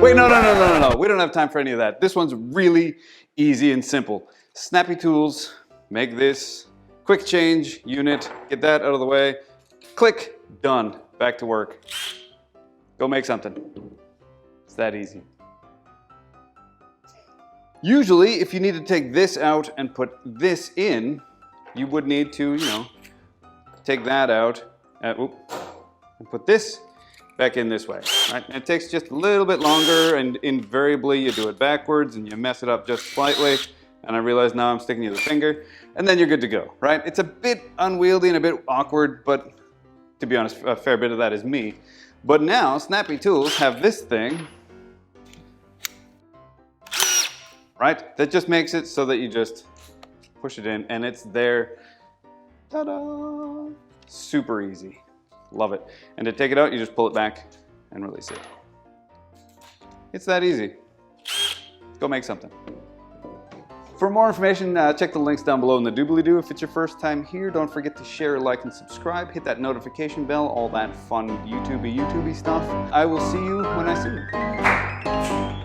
Wait, no. We don't have time for any of that. This one's really easy and simple. Snappy tools, make this, quick change, unit, get that out of the way, click, done, back to work. Go make something. It's that easy. Usually, if you need to take this out and put this in, you would need to, you know, take that out and put this back in this way. Right? And it takes just a little bit longer, and invariably you do it backwards and you mess it up just slightly. And I realize now I'm sticking you the finger, and then you're good to go, right? It's a bit unwieldy and a bit awkward, but to be honest, a fair bit of that is me. But now, Snappy tools have this thing, right? That just makes it so that you just push it in and it's there. Ta-da! Super easy. Love it. And to take it out, you just pull it back and release it. It's that easy. Go make something. For more information, check the links down below in the doobly-doo. If it's your first time here, don't forget to share, like, and subscribe. Hit that notification bell, all that fun YouTubey stuff. I will see you when I see you.